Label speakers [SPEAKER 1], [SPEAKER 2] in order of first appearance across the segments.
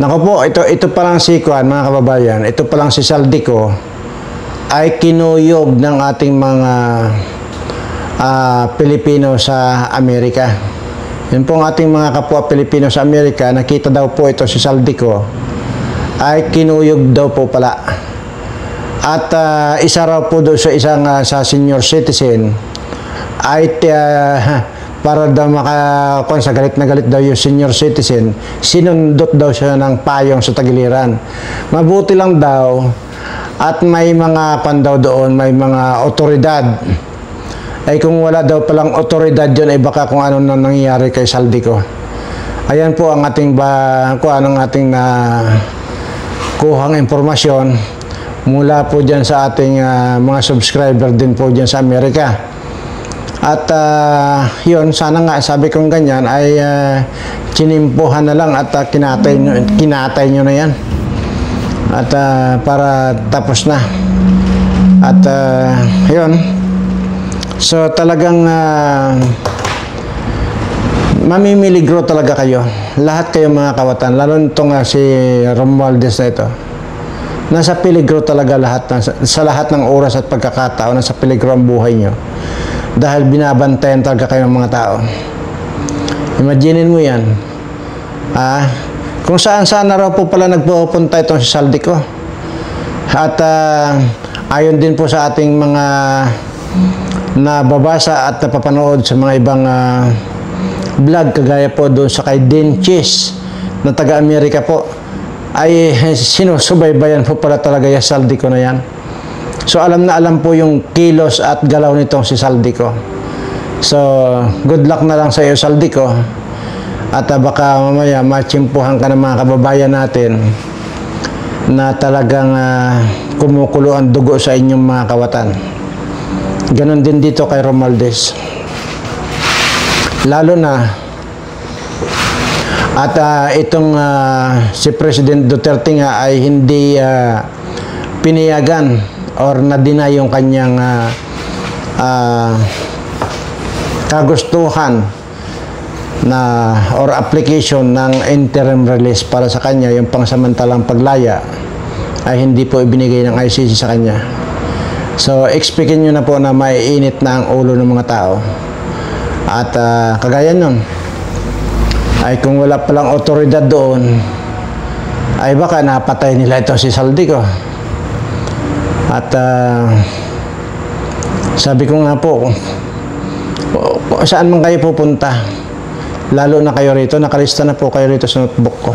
[SPEAKER 1] Nako po, ito pa lang si Kuan, mga kababayan, ito pa lang si Saldico ay kinuyog ng ating mga Pilipino sa Amerika. Yun po ang ating mga kapwa Pilipino sa Amerika, nakita daw po ito si Saldico ay kinuyog daw po pala. At isa raw po doon sa isang sa senior citizen ay para daw makakon sa galit na galit daw yung senior citizen, sinundot daw siya ng payong sa tagiliran. Mabuti lang daw at may mga pan daw doon, may mga otoridad. Ay kung wala daw palang otoridad yun, ay baka kung ano na nangyayari kay Saldico. Ayan po ang ating kuhang impormasyon mula po dyan sa ating mga subscriber din po dyan sa Amerika. At yun, sana nga sabi kong ganyan ay kinimpuhan na lang at kinatay nyo na yan. At para tapos na. At yun. So talagang mamimiligro talaga kayo. Lahat kayo mga kawatan. Lalo nitong si Romualdez na ito. Nasa peligro talaga lahat. Sa lahat ng oras at pagkakataon, nasa peligro ang buhay nyo. Dahil binabantayan talaga kayo ng mga tao. Imaginin mo yan. Kung saan-saan na raw po pala nagpupunta itong si Saldico. At ayon din po sa ating mga nababasa at napapanood sa mga ibang vlog, kagaya po doon sa kay Dean Cheese na taga-Amerika po, ay sinusubaybayan po pala talaga yung Saldico na yan. So alam na alam po yung kilos at galaw nitong si Saldico. So good luck na lang sa iyo, Saldico. At baka mamaya matsimpuhan ka ng mga kababayan natin na talagang kumukulo ang dugo sa inyong mga kawatan. Ganon din dito kay Romualdez. Lalo na at itong si President Duterte nga ay hindi pinayagan or na-deny yung kanyang kagustuhan na or application ng interim release para sa kanya, yung pangsamantalang paglaya ay hindi po ibinigay ng ICC sa kanya. So expectin nyo na po na maiinit na ang ulo ng mga tao. At kagaya nun ay kung wala palang otoridad doon ay baka napatay nila ito si Saldico. At sabi ko nga po, saan man kayo pupunta, lalo na kayo rito, nakalista na po kayo rito sa notebook ko.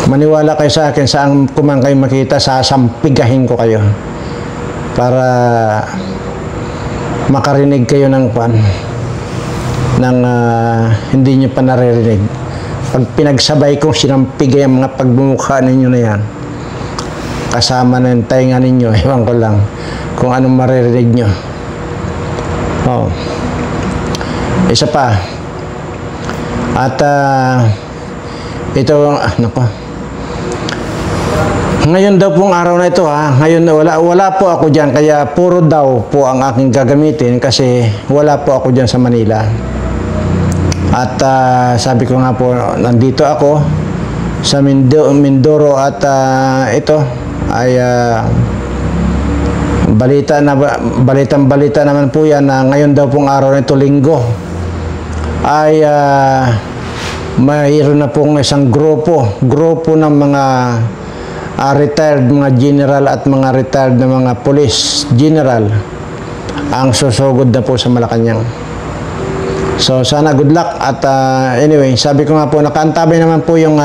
[SPEAKER 1] Maniwala kayo sa akin, saan ko man kayo makita, sasampigahin ko kayo para makarinig kayo ng hindi nyo pa naririnig. Pag pinagsabay kong sinampigay ang mga pagbumukha ninyo na yan, kasama na yung tainga ninyo, ewan ko lang kung anong maririnig nyo. Isa pa. At ito, nako. Ngayon daw pong araw na ito, ngayon wala po ako dyan, kaya puro daw po ang aking gagamitin kasi wala po ako dyan sa Manila. At sabi ko nga po, nandito ako sa Mindoro at ito ay balita naman po yan na ngayon daw pong araw na ito, Linggo, ay mayroon na pong isang grupo ng mga retired mga general at mga retired na mga police general ang susugod na po sa Malacanang. So sana good luck. At anyway, sabi ko nga po, nakaantabay naman po yung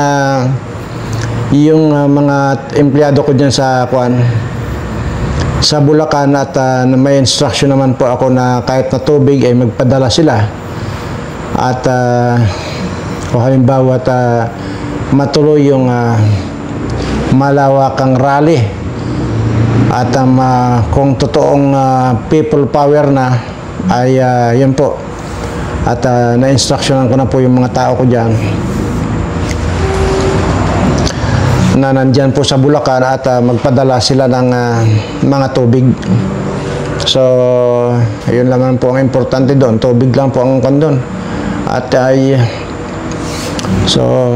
[SPEAKER 1] mga empleyado ko dyan sa Bulacan at may instruction naman po ako na kahit na tubig ay magpadala sila. At kung halimbawa matuloy yung malawakang rally at kung totoong people power na ay yun po. At na-instructionan ko na po yung mga tao ko dyan na nandyan po sa Bulacan at magpadala sila ng mga tubig. So yun naman po ang importante doon, tubig lang po ang kondon. At ay So,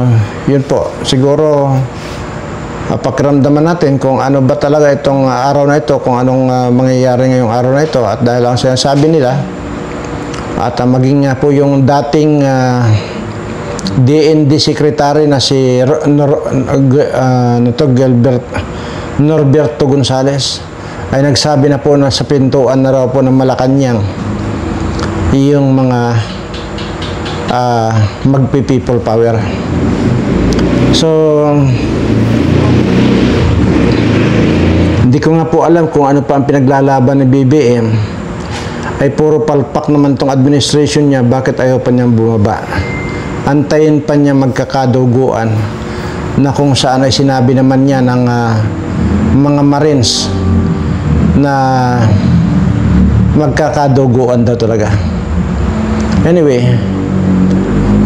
[SPEAKER 1] yun po. Siguro, pakiramdaman natin kung ano ba talaga itong araw na ito, kung anong mangyayari ngayong araw na ito. At dahil ang sinasabi nila, at maging nga po yung dating DND Secretary na si Norberto Gonzales ay nagsabi na po na sa pintuan na raw po ng Malacanang yung mga magpi-people power. So, hindi ko nga po alam kung ano pa ang pinaglalaban ni BBM. Ay puro palpak naman tong administration niya, bakit ayaw pa niyang bumaba? Antayin pa niya magkakaduguan na kung saan ay sinabi naman niya ng mga Marines na magkakaduguan daw talaga. Anyway,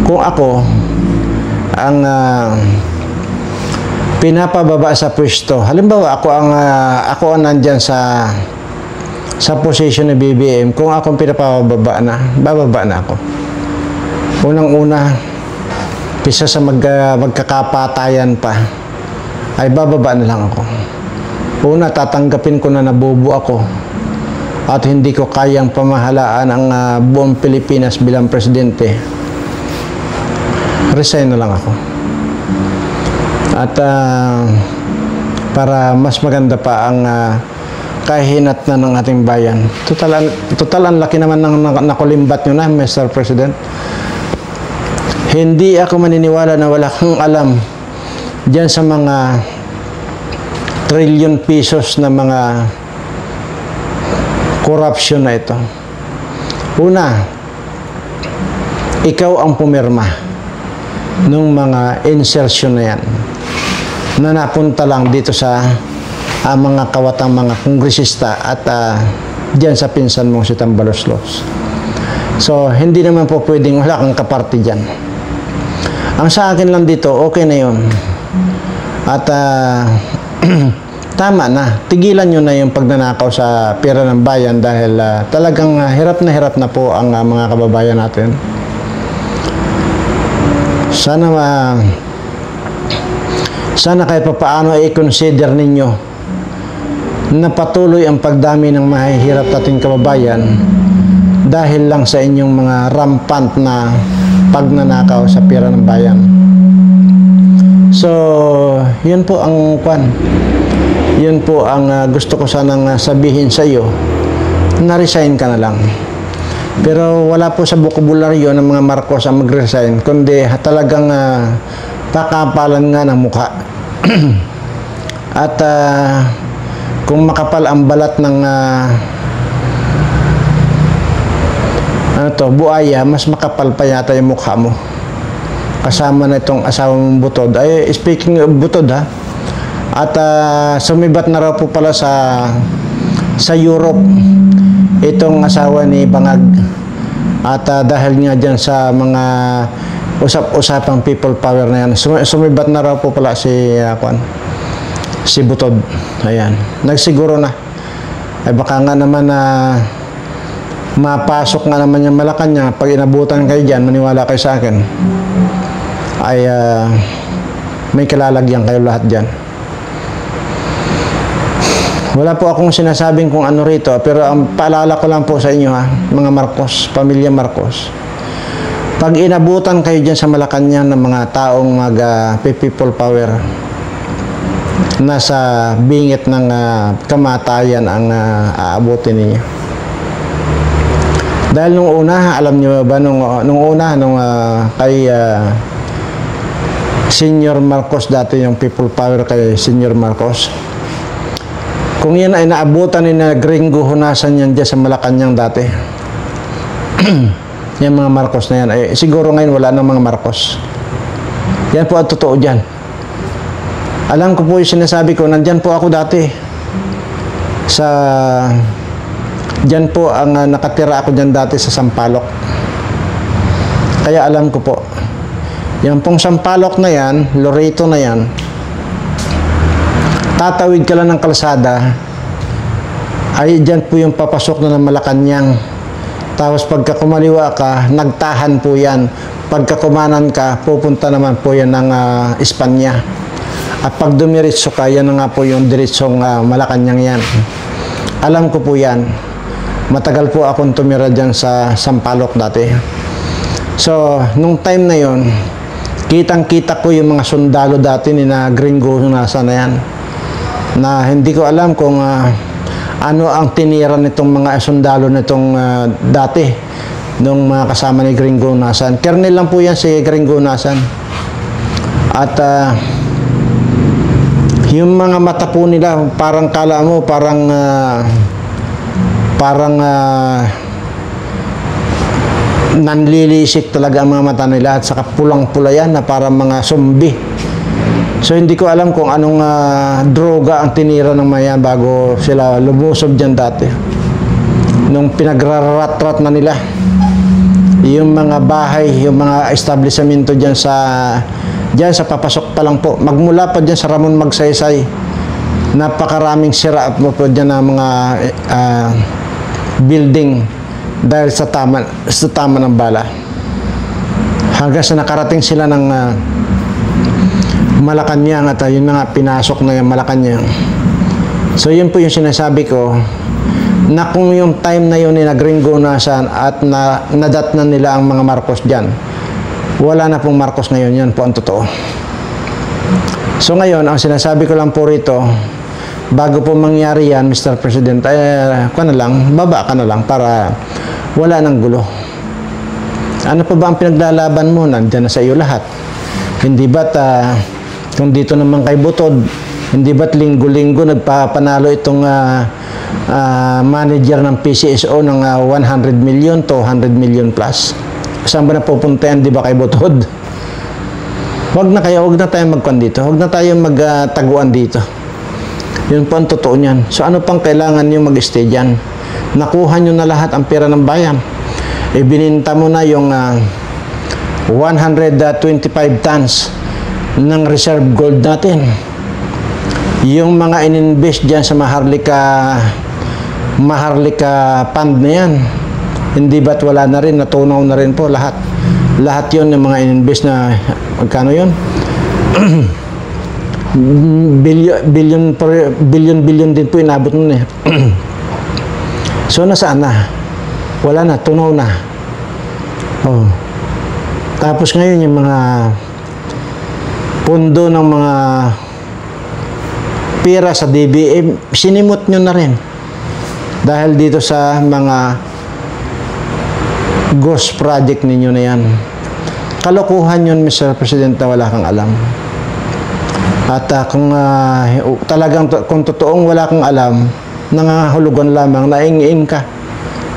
[SPEAKER 1] kung ako ang pinapababa sa pwesto, halimbawa ako ang nandyan sa position ni BBM, kung akong pinapababa na, bababa na ako. Unang-una, pisa sa magkakapatayan pa, ay bababa na lang ako. Una, tatanggapin ko na nabubo ako at hindi ko kayang pamahalaan ang buong Pilipinas bilang presidente. Resign na lang ako. At para mas maganda pa ang kahinat na ng ating bayan. Total ang laki naman ng nakulimbat nyo na, Mr. President. Hindi ako maniniwala na wala kang alam dyan sa mga trillion pesos na mga corruption na ito. Una, ikaw ang pumirma nung mga insertion na yan na napunta lang dito sa mga kawatang mga kongresista at dyan sa pinsan mong si Tambaloslos. So, hindi naman po pwedeng wala kang kaparte dyan. Ang sa akin lang dito, okay na yun. At tama na. Tigilan nyo na yung pagnanakaw sa pera ng bayan dahil talagang hirap na po ang mga kababayan natin. Sana kahit papaano i-consider ninyo na patuloy ang pagdami ng mahihirap nating kababayan dahil lang sa inyong mga rampant na pagnanakaw sa pera ng bayan. So, yun po ang yun po ang gusto ko sanang sabihin sa iyo, na-resign ka na lang. Pero wala po sa bokabularyo ng mga Marcos ang mag-resign, kundi talagang pakapalan nga ng mukha. At kung makapal ang balat ng buaya, mas makapal pa yata yung mukha mo. Kasama na itong asawa mong Butod. Ay, speaking of Butod ha, at sumibat na raw po pala sa Europe itong asawa ni Bangag. At dahil nga dyan sa mga usap-usapang people power na yan, sumibat na raw po pala si Butod. Ayan. Nagsiguro na. Ay baka nga naman mapasok nga naman yung Malacanang. Pag inabutan kayo dyan, maniwala kayo sa akin, ay may kalalagyan kayo lahat dyan. Wala po akong sinasabing kung ano rito, pero ang paalala ko lang po sa inyo mga Marcos, pamilya Marcos. Pag inabutan kayo dyan sa Malacanang ng mga taong people power, nasa bingit ng kamatayan ang aabutin ninyo. Dahil nung una, alam nyo ba, nung kay Senior Marcos, dati yung people power kay Senior Marcos, kung yan ay naabutan ni na Gringo Honasan yan dyan sa Malacanang dati, yung mga Marcos na yan, ay siguro ngayon wala ng mga Marcos. Yan po ang totoo dyan. Alam ko po yung sinasabi ko, nandyan po ako dati. Dyan po ang nakatira ako dyan dati sa Sampaloc. Kaya alam ko po. Yan pong Sampaloc na yan, Loreto na yan, tatawid ka lang ng kalsada, ay dyan po yung papasok na ng Malacanang. Tapos pagka kumaliwa ka, nagtahan po yan. pagka kumanan ka, pupunta naman po yan ng Espanya. At pag dumiritso ka, yan na nga po yung diritsong Malacanang yan. Alam ko po yan. Matagal po akong tumira dyan sa Sampaloc dati. So, nung time na yon, kitang-kita ko yung mga sundalo dati ni na Gringo nasa na yan. Na hindi ko alam kung ano ang tinira nitong mga sundalo nitong dati nung mga kasama ni Gringo Nasan. Kernel lang po yan si Gringo Nasan. At yung mga mata po nila, parang kala mo, parang nanlilisik talaga ang mga mata nila at saka pulang-pula yan na parang mga zombie. So hindi ko alam kung anong droga ang tinira ng mga yan bago sila lumusob dyan dati. Nung pinagrarat-rat na nila yung mga bahay, yung mga establishmento dyan sa papasok pa lang po. Magmula pa dyan sa Ramon Magsaysay, napakaraming sira po dyan ng mga building dahil sa tama ng bala. Hanggang sa nakarating sila ng Malacanang at yung mga pinasok na yung Malacanang. So yun po yung sinasabi ko na kung yung time na yun ni Gringo Nasan at nadatnan nila ang mga Marcos dyan, wala na pong Marcos ngayon. Yan po ang totoo. So ngayon, ang sinasabi ko lang po rito, bago po mangyari yan, Mr. President, baba ka na lang para wala nang gulo. Ano pa ba ang pinaglalaban mo? Nandiyan na sa iyo lahat. Hindi ba't kung dito naman kay Butod, hindi ba't linggo-linggo nagpapanalo itong manager ng PCSO ng 100 million to 100 million plus? Saan ba na pupunta yan, di ba, kay Butod? Huwag na tayong magkuhan dito. Huwag na tayong magtaguan dito. Yun po ang totoo niyan. So ano pang kailangan nyo mag-stay dyan? Nakuha nyo na lahat ang pera ng bayan. Ibininta mo na yung 125 tons ng reserve gold natin. Yung mga ininvest dyan sa Maharlika fund na yan, hindi ba't wala na rin, natunaw na rin po lahat. Lahat yun ng mga ininvest na, magkano yun? billion din po inabot nun eh. So nasaan na? Wala na, tunaw na. Oh. Tapos ngayon yung mga pundo ng mga pera sa DBM, sinimot nyo na rin. Dahil dito sa mga ghost project ninyo na yan. Kalokohan yun, Mr. President, na wala kang alam. At kung totoong wala kang alam, nangangahulugan lamang, naing-ing ka,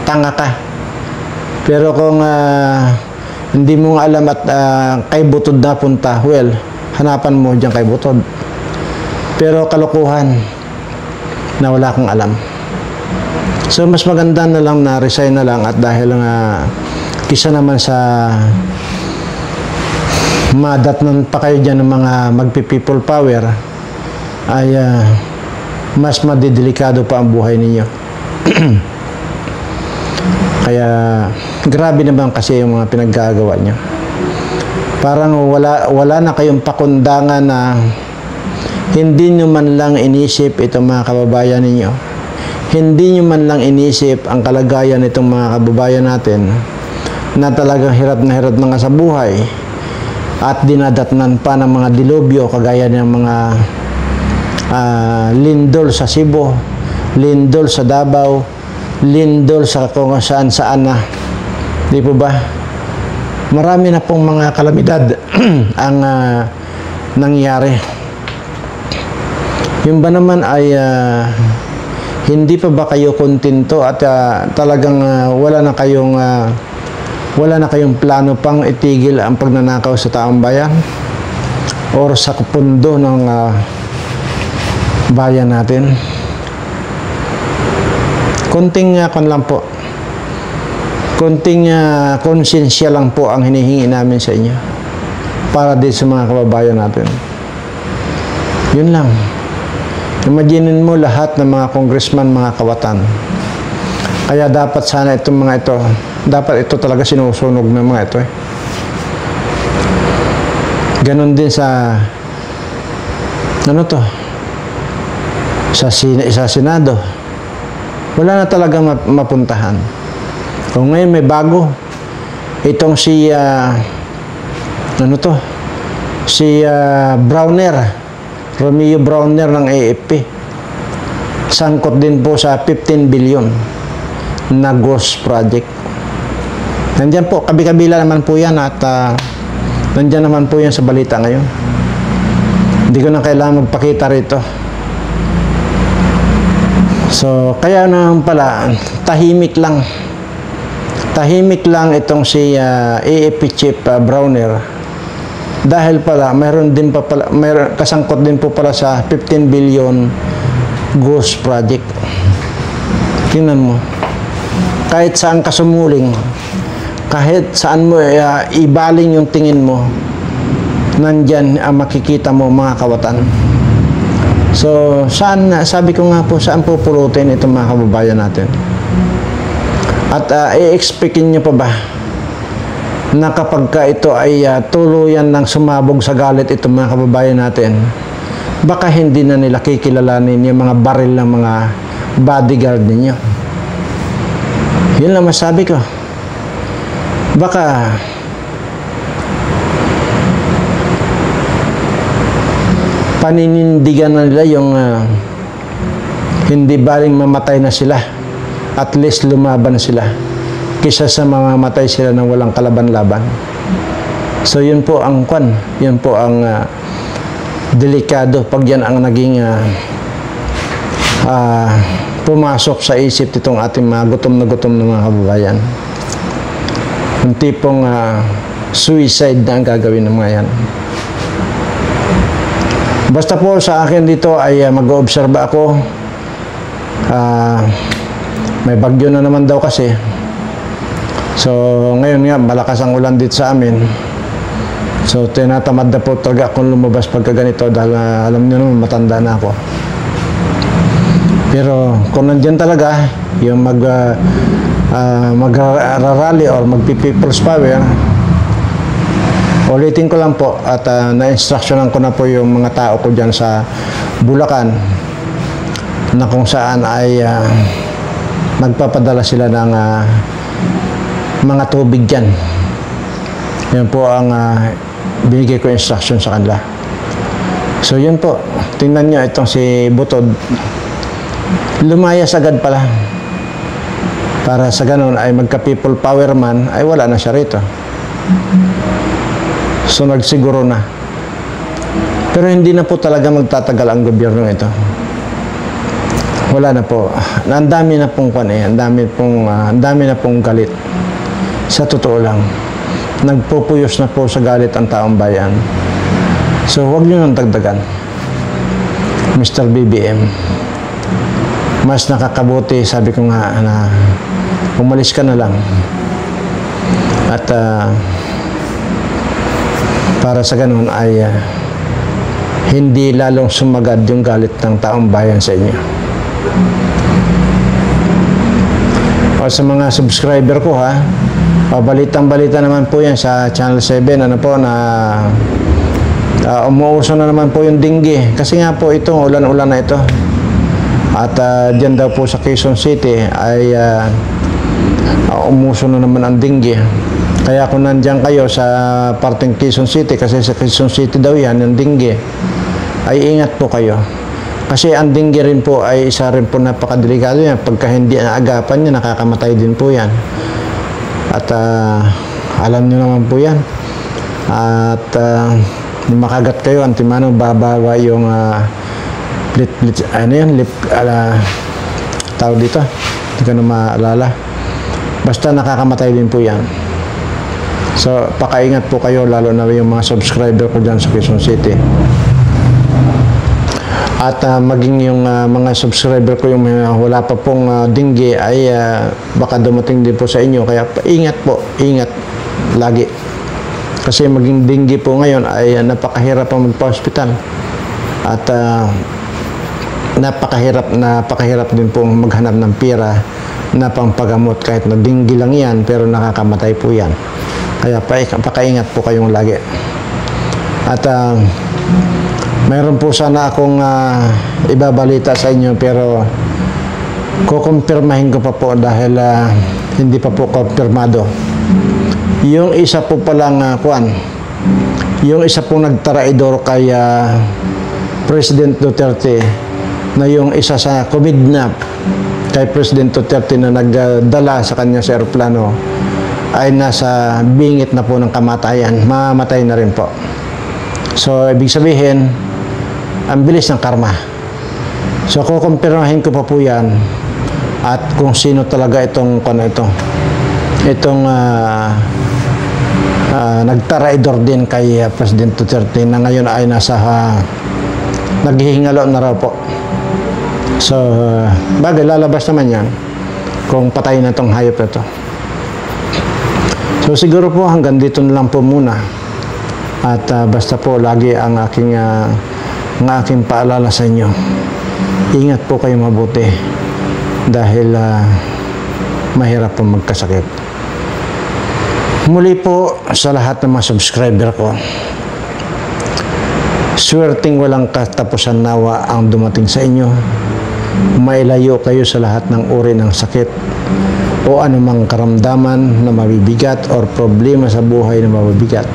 [SPEAKER 1] tanga ka. Pero kung hindi mo alam at kay Butod na punta, well, hanapan mo dyan kay Butod. Pero kalokohan na wala kang alam. So mas maganda na lang na resign na lang, at dahil kisa naman sa madatnan pa kayo dyan ng mga magpi-people power, ay mas madidelikado pa ang buhay ninyo. Kaya grabe naman kasi yung mga pinaggagawa nyo. Parang wala na kayong pakundangan na hindi nyo man lang inisip itong mga kababayan ninyo. Hindi nyo man lang inisip ang kalagayan itong mga kababayan natin na talagang hirap na nga sa buhay at dinadatnan pa ng mga dilubyo kagaya ng mga lindol sa Cebu, lindol sa Davao, lindol sa kung saan-saan na. Di po ba? Marami na pong mga kalamidad ang nangyari. Yung ba naman ay hindi pa ba kayo kontento at talagang wala na kayong plano pang itigil ang pagnanakaw sa taong bayan or sa pundo ng bayan natin? Konting konsensya lang po ang hinihingi namin sa inyo para din sa mga kababayan natin. Yun lang. Imaginin mo lahat ng mga congressman, mga kawatan. Kaya dapat sana itong mga ito, dapat ito talaga sinusunog ng mga ito. Ganon din sa ano to? Sa Senado. Wala na talaga mapuntahan. Kung ngayon may bago, itong si Browner, Romeo Browner ng AFP. Sangkot din po sa 15 billion na ghost project. Nandyan po, kabi-kabila naman po yan at nandyan naman po yan sa balita ngayon. Hindi ko na kailangan magpakita rito. So, kaya naman pala, tahimik lang. Tahimik lang itong si AFP Chief Browner. Dahil pala, mayroon kasangkot din po pala sa 15 billion ghost project. Tingnan mo. Kahit saan ka sumuling, kahit saan mo ibaling yung tingin mo, nandyan ang makikita mo mga kawatan. So, sabi ko nga po, saan pupulutin itong mga kababayan natin? At i-expectin nyo pa ba na kapag ka ito ay tuluyan ng sumabog sa galit itong mga kababayan natin, baka hindi na nila kikilalanin yung mga baril ng mga bodyguard ninyo. Yun lang masabi ko. Baka paninindigan na nila yung hindi baling mamatay na sila, at least lumaban na sila kaysa sa mamamatay sila ng walang kalaban-laban. So yun po ang yun po ang delikado pag yan ang naging pumasok sa isip nitong ating mga gutom na mga kababayan. Yung tipong suicide na ang gagawin ng mga yan. Basta po sa akin dito ay mag-oobserba ako. May bagyo na naman daw kasi. So ngayon nga malakas ang ulan dito sa amin. So tinatamad na po talaga akong lumabas pagka ganito dahil alam niyo naman matanda na ako. Pero kung nandiyan talaga yung mag-rally or mag-people's power, ulitin ko lang po at na-instructionan ko na po yung mga tao ko dyan sa Bulacan na kung saan ay magpapadala sila ng mga tubig dyan. Yan po ang binigay ko instruction sa kanila. So yun po, tingnan nyo itong si Butod, lumayas agad pala. Para sa ganun ay magka-people power man, ay wala na siya rito. So nagsiguro na. Pero hindi na po talaga magtatagal ang gobyerno ito. Wala na po. Ang dami na pong ang dami na pong galit. Sa totoo lang, nagpupuyos na po sa galit ang taong bayan. So huwag niyo nang dagdagan, Mr. BBM. Mas nakakabuti, sabi ko nga, na umalis ka na lang. At para sa ganun ay hindi lalong sumagad yung galit ng taong bayan sa inyo. O sa mga subscriber ko ha, balitang-balita naman po yan sa Channel 7, ano po, na umuuso na naman po yung dengue. Kasi nga po ito, ulan-ulan na ito. At dyan daw po sa Quezon City ay umuso na naman ang dengue. Kaya kung nandyan kayo sa parteng Quezon City, kasi sa Quezon City daw yan, yung dengue, ay ingat po kayo. Kasi ang dengue rin po ay isa rin po napakadelikado yan. Pagka hindi naagapan niya, nakakamatay din po yan. At alam nyo naman po yan. At makagat kayo, antimano, babawa yung tawag dito, hindi ko na maalala. Basta nakakamatay din po yan. So pakaingat po kayo, lalo na yung mga subscriber ko dyan sa Quezon City. At maging yung mga subscriber ko yung wala pa pong dengue ay baka dumating din po sa inyo. Kaya ingat po, ingat lagi. Kasi maging dengue po ngayon ay napakahirap ang magpa-hospital. At napakahirap din po maghanap ng pera na pampagamot kahit na dengue lang yan, pero nakakamatay po yan. Kaya pakaingat po kayong lagi. At mayroon po sana akong ibabalita sa inyo, pero kukumpirmahin ko pa po dahil hindi pa po kumpirmado. Yung isa po palang yung isa pong nagtaraidor kay President Duterte, na yung isa sa kumidnap kay President Duterte na nagdala sa kanya sa aeroplano, ay nasa bingit na po ng kamatayan. Mamatay na rin po. So, ibig sabihin, ang bilis ng karma. So, kukumpirmahin ko pa po yan, at kung sino talaga itong nagtaraidor din kay President Duterte, na ngayon ay naghihingalo na raw po. So, bagay, lalabas naman yan kung patay na itong hayop ito. So, siguro po hanggang dito na lang po muna. At basta po lagi ang aking paalala sa inyo. Ingat po kayo mabuti dahil mahirap po magkasakit. Muli po sa lahat ng mga subscriber ko, swerteng walang katapusan nawa ang dumating sa inyo. Mailayo kayo sa lahat ng uri ng sakit o anumang karamdaman na mabibigat or problema sa buhay na mabibigat.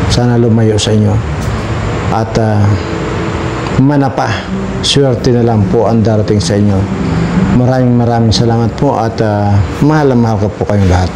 [SPEAKER 1] Sana lumayo sa inyo. At manapa, swerte na lang po ang darating sa inyo. Maraming salamat po, at mahal na mahal ko po kayong lahat.